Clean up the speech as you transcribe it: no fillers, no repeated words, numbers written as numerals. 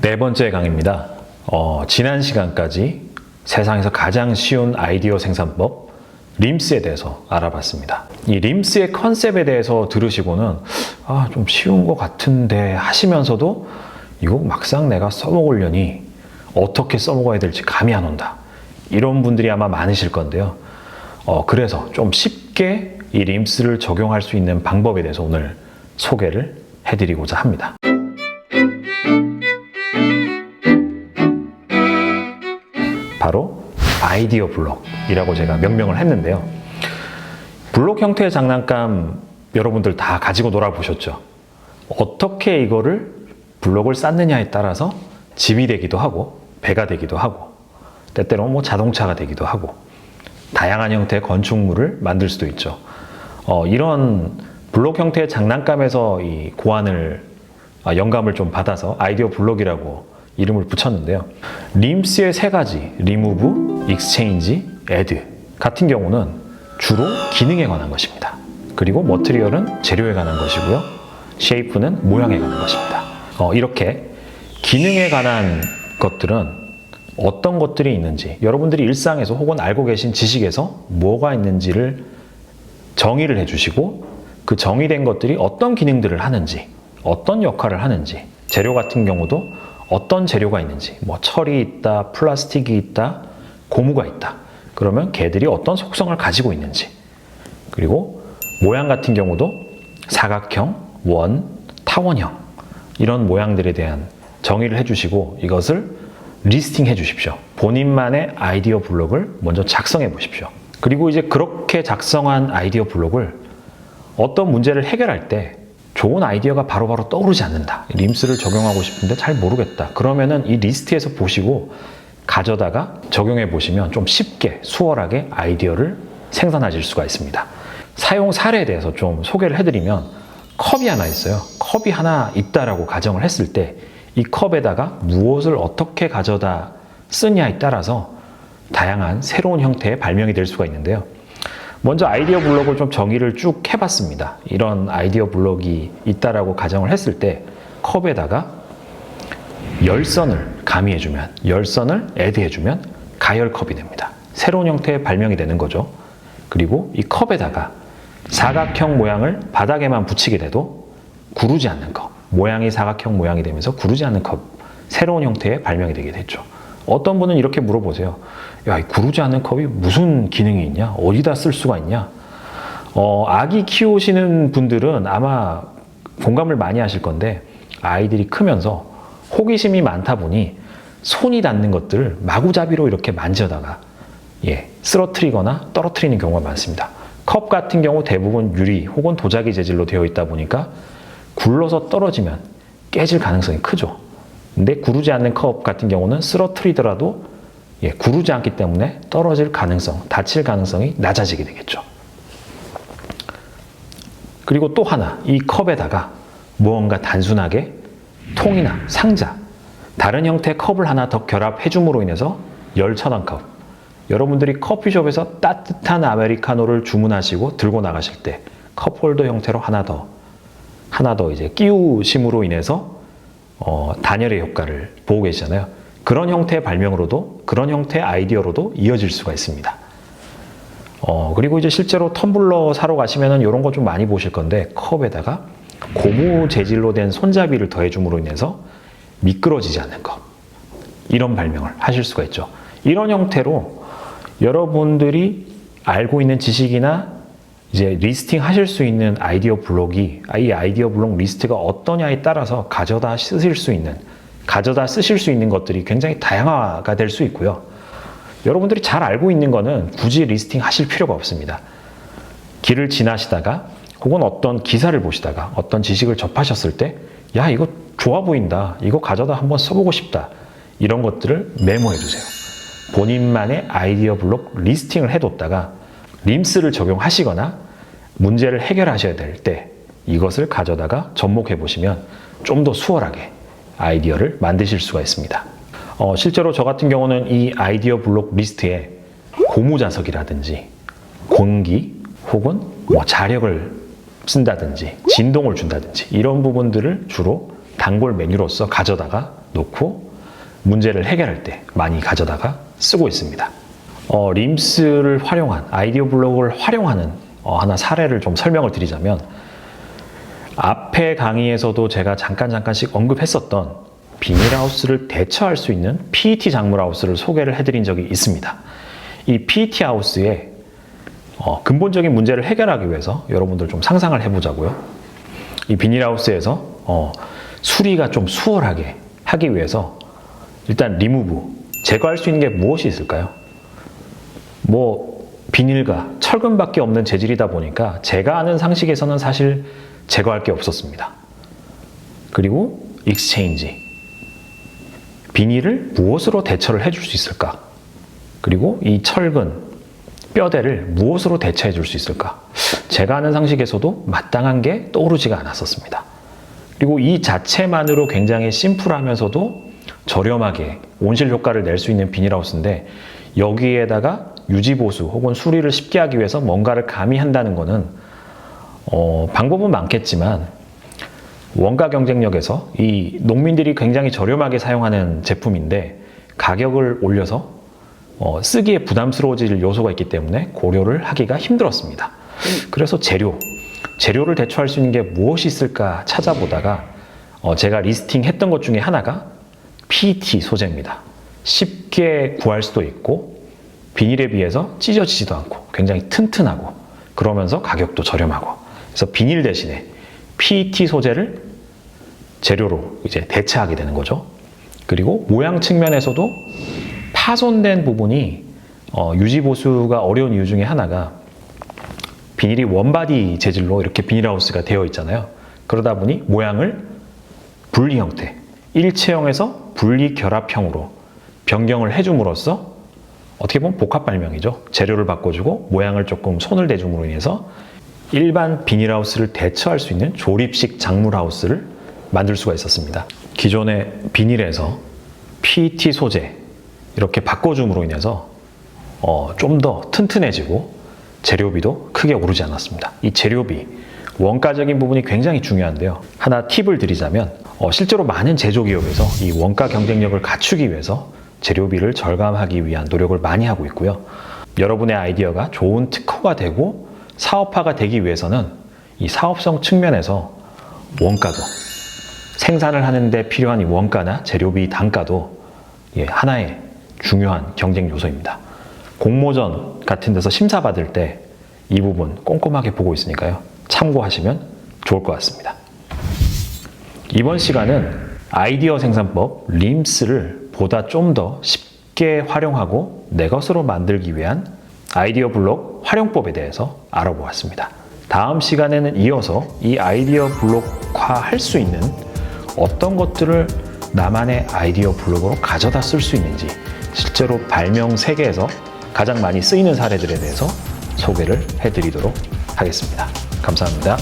네 번째 강의입니다. 지난 시간까지 세상에서 가장 쉬운 아이디어 생산법 림스에 대해서 알아봤습니다. 이 림스의 컨셉에 대해서 들으시고는 좀 쉬운 것 같은데 하시면서도 이거 막상 내가 써먹으려니 어떻게 써먹어야 될지 감이 안 온다. 이런 분들이 아마 많으실 건데요. 그래서 좀 쉽게 이 림스를 적용할 수 있는 방법에 대해서 오늘 소개를 해드리고자 합니다. 바로 아이디어 블록이라고 제가 명명을 했는데요. 블록 형태의 장난감 여러분들 다 가지고 놀아보셨죠? 어떻게 이거를 블록을 쌓느냐에 따라서 집이 되기도 하고 배가 되기도 하고 때때로는 자동차가 되기도 하고 다양한 형태의 건축물을 만들 수도 있죠. 이런 블록 형태의 장난감에서 이 영감을 좀 받아서 아이디어 블록이라고 이름을 붙였는데요. 림스의 세 가지, 리무브, 익스체인지, 애드 같은 경우는 주로 기능에 관한 것입니다. 그리고 머티리얼은 재료에 관한 것이고요. 쉐이프는 모양에 관한 것입니다. 이렇게 기능에 관한 것들은 어떤 것들이 있는지 여러분들이 일상에서 혹은 알고 계신 지식에서 뭐가 있는지를 정의를 해주시고 그 정의된 것들이 어떤 기능들을 하는지 어떤 역할을 하는지 재료 같은 경우도 어떤 재료가 있는지 철이 있다, 플라스틱이 있다, 고무가 있다. 그러면 걔들이 어떤 속성을 가지고 있는지 그리고 모양 같은 경우도 사각형, 원, 타원형 이런 모양들에 대한 정의를 해주시고 이것을 리스팅 해주십시오. 본인만의 아이디어 블록을 먼저 작성해 보십시오. 그리고 이제 그렇게 작성한 아이디어 블록을 어떤 문제를 해결할 때 좋은 아이디어가 바로바로 떠오르지 않는다. 림스를 적용하고 싶은데 잘 모르겠다. 그러면은 이 리스트에서 보시고 가져다가 적용해 보시면 좀 쉽게 수월하게 아이디어를 생산하실 수가 있습니다. 사용 사례에 대해서 좀 소개를 해드리면 컵이 하나 있어요. 컵이 하나 있다라고 가정을 했을 때 이 컵에다가 무엇을 어떻게 가져다 쓰냐에 따라서 다양한 새로운 형태의 발명이 될 수가 있는데요. 먼저 아이디어 블록을 좀 정의를 쭉 해봤습니다. 이런 아이디어 블록이 있다라고 가정을 했을 때 컵에다가 열선을 가미해주면 열선을 애드해주면 가열컵이 됩니다. 새로운 형태의 발명이 되는 거죠. 그리고 이 컵에다가 사각형 모양을 바닥에만 붙이게 돼도 구르지 않는 컵 모양이 사각형 모양이 되면서 구르지 않는 컵 새로운 형태의 발명이 되게 됐죠. 어떤 분은 이렇게 물어보세요. 야, 이 구르지 않는 컵이 무슨 기능이 있냐? 어디다 쓸 수가 있냐? 아기 키우시는 분들은 아마 공감을 많이 하실 건데 아이들이 크면서 호기심이 많다 보니 손이 닿는 것들을 마구잡이로 이렇게 만져다가 쓰러뜨리거나 떨어뜨리는 경우가 많습니다. 컵 같은 경우 대부분 유리 혹은 도자기 재질로 되어 있다 보니까 굴러서 떨어지면 깨질 가능성이 크죠. 근데 구르지 않는 컵 같은 경우는 쓰러뜨리더라도 구르지 않기 때문에 떨어질 가능성, 다칠 가능성이 낮아지게 되겠죠. 그리고 또 하나, 이 컵에다가 무언가 단순하게 통이나 상자, 다른 형태의 컵을 하나 더 결합해 줌으로 인해서 열천왕 컵. 여러분들이 커피숍에서 따뜻한 아메리카노를 주문하시고 들고 나가실 때 컵홀더 형태로 하나 더 이제 끼우심으로 인해서 단열의 효과를 보고 계시잖아요. 그런 형태의 발명으로도 그런 형태의 아이디어로도 이어질 수가 있습니다. 그리고 이제 실제로 텀블러 사러 가시면은 이런 거 좀 많이 보실 건데 컵에다가 고무 재질로 된 손잡이를 더해줌으로 인해서 미끄러지지 않는 것 이런 발명을 하실 수가 있죠. 이런 형태로 여러분들이 알고 있는 지식이나 이제 리스팅 하실 수 있는 아이디어 블록이 이 아이디어 블록 리스트가 어떠냐에 따라서 가져다 쓰실 수 있는 것들이 굉장히 다양화가 될 수 있고요. 여러분들이 잘 알고 있는 거는 굳이 리스팅 하실 필요가 없습니다. 길을 지나시다가 혹은 어떤 기사를 보시다가 어떤 지식을 접하셨을 때 야, 이거 좋아 보인다. 이거 가져다 한번 써보고 싶다. 이런 것들을 메모해 두세요. 본인만의 아이디어 블록 리스팅을 해뒀다가 림스를 적용하시거나 문제를 해결하셔야 될 때 이것을 가져다가 접목해 보시면 좀 더 수월하게 아이디어를 만드실 수가 있습니다. 실제로 저 같은 경우는 이 아이디어 블록 리스트에 고무자석이라든지 공기 혹은 자력을 쓴다든지 진동을 준다든지 이런 부분들을 주로 단골 메뉴로서 가져다가 놓고 문제를 해결할 때 많이 가져다가 쓰고 있습니다. 림스를 활용한, 아이디어 블록을 활용하는 하나 사례를 좀 설명을 드리자면, 앞에 강의에서도 제가 잠깐씩 언급했었던 비닐하우스를 대처할 수 있는 PET 작물하우스를 소개를 해드린 적이 있습니다. 이 PET 하우스의 근본적인 문제를 해결하기 위해서 여러분들 좀 상상을 해보자고요. 이 비닐하우스에서 수리가 좀 수월하게 하기 위해서 일단 리무브, 제거할 수 있는 게 무엇이 있을까요? 비닐과 철근밖에 없는 재질이다 보니까 제가 아는 상식에서는 사실 제거할 게 없었습니다. 그리고 익스체인지, 비닐을 무엇으로 대처를 해줄 수 있을까? 그리고 이 철근, 뼈대를 무엇으로 대처해 줄 수 있을까? 제가 아는 상식에서도 마땅한 게 떠오르지가 않았었습니다. 그리고 이 자체만으로 굉장히 심플하면서도 저렴하게 온실 효과를 낼 수 있는 비닐하우스인데, 여기에다가 유지보수 혹은 수리를 쉽게 하기 위해서 뭔가를 가미한다는 거는 방법은 많겠지만 원가 경쟁력에서 이 농민들이 굉장히 저렴하게 사용하는 제품인데 가격을 올려서 쓰기에 부담스러워질 요소가 있기 때문에 고려를 하기가 힘들었습니다. 그래서 재료를 대처할 수 있는 게 무엇이 있을까 찾아보다가 제가 리스팅했던 것 중에 하나가 PET 소재입니다. 쉽게 구할 수도 있고 비닐에 비해서 찢어지지도 않고 굉장히 튼튼하고 그러면서 가격도 저렴하고, 그래서 비닐 대신에 PET 소재를 재료로 이제 대체하게 되는 거죠. 그리고 모양 측면에서도 파손된 부분이 유지 보수가 어려운 이유 중에 하나가 비닐이 원바디 재질로 이렇게 비닐하우스가 되어 있잖아요. 그러다 보니 모양을 분리 형태, 일체형에서 분리 결합형으로 변경을 해줌으로써 어떻게 보면 복합 발명이죠. 재료를 바꿔주고 모양을 조금 손을 대줌으로 인해서 일반 비닐하우스를 대처할 수 있는 조립식 작물하우스를 만들 수가 있었습니다. 기존의 비닐에서 PET 소재 이렇게 바꿔줌으로 인해서 좀 더 튼튼해지고 재료비도 크게 오르지 않았습니다. 이 재료비, 원가적인 부분이 굉장히 중요한데요. 하나 팁을 드리자면 실제로 많은 제조기업에서 이 원가 경쟁력을 갖추기 위해서 재료비를 절감하기 위한 노력을 많이 하고 있고요. 여러분의 아이디어가 좋은 특허가 되고 사업화가 되기 위해서는 이 사업성 측면에서 원가도, 생산을 하는데 필요한 이 원가나 재료비 단가도 하나의 중요한 경쟁 요소입니다. 공모전 같은 데서 심사받을 때 이 부분 꼼꼼하게 보고 있으니까요. 참고하시면 좋을 것 같습니다. 이번 시간은 아이디어 생산법 림스를 보다 좀 더 쉽게 활용하고 내 것으로 만들기 위한 아이디어 블록 활용법에 대해서 알아보았습니다. 다음 시간에는 이어서 이 아이디어 블록화 할 수 있는 어떤 것들을 나만의 아이디어 블록으로 가져다 쓸 수 있는지, 실제로 발명 세계에서 가장 많이 쓰이는 사례들에 대해서 소개를 해드리도록 하겠습니다. 감사합니다.